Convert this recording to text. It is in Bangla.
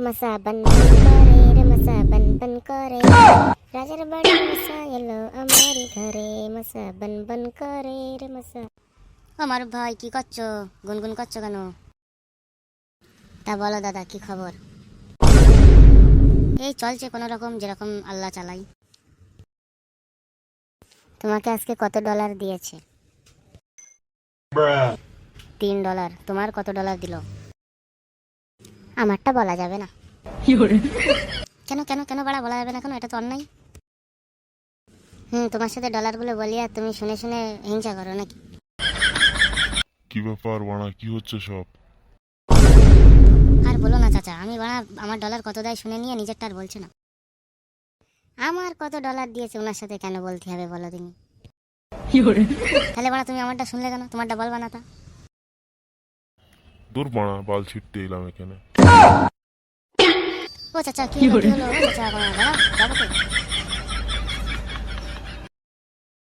মশা বন বন করে রে মশা বন বন করে রাজার বাড়ি মশা এলো আমারি ঘরে মশা বন বন করে রে মশা। আমার ভাই কি করছো, গুনগুন করছো কেন? তা বলো দাদা কি খবর? এই চলছে কোনো রকম, যেরকম আল্লাহ চালাই। তোমাকে আজকে কত ডলার দিয়েছে? $3। তোমার কত ডলার দিল? আমারটা বলা যাবে না। কেন কেন কেন বাড়া বলা যাবে না কেন? এটা তো অন্যায়। তোমার সাথে ডলারগুলো বলি আর তুমি শুনে শুনে হিংসা করো নাকি? কি ব্যাপার বাড়া, কি হচ্ছে সব? আর বলো না চাচা, আমি বাড়া আমার ডলার কত দেয় শুনে নিয়ে নিজেরটা আর বলছে না। আমার কত ডলার দিয়েছে ওনার সাথে কেন বলতে হবে বলো তুমি? তাহলে বাড়া তুমি আমারটা শুনলে কেন? তোমারটা বলবা না তা? দূর বাড়া, বাল ছিটতে এলাম এখানে। ও চাচা কি হলো, কি হলো? ও চাচা বাড়া, যাবো তো?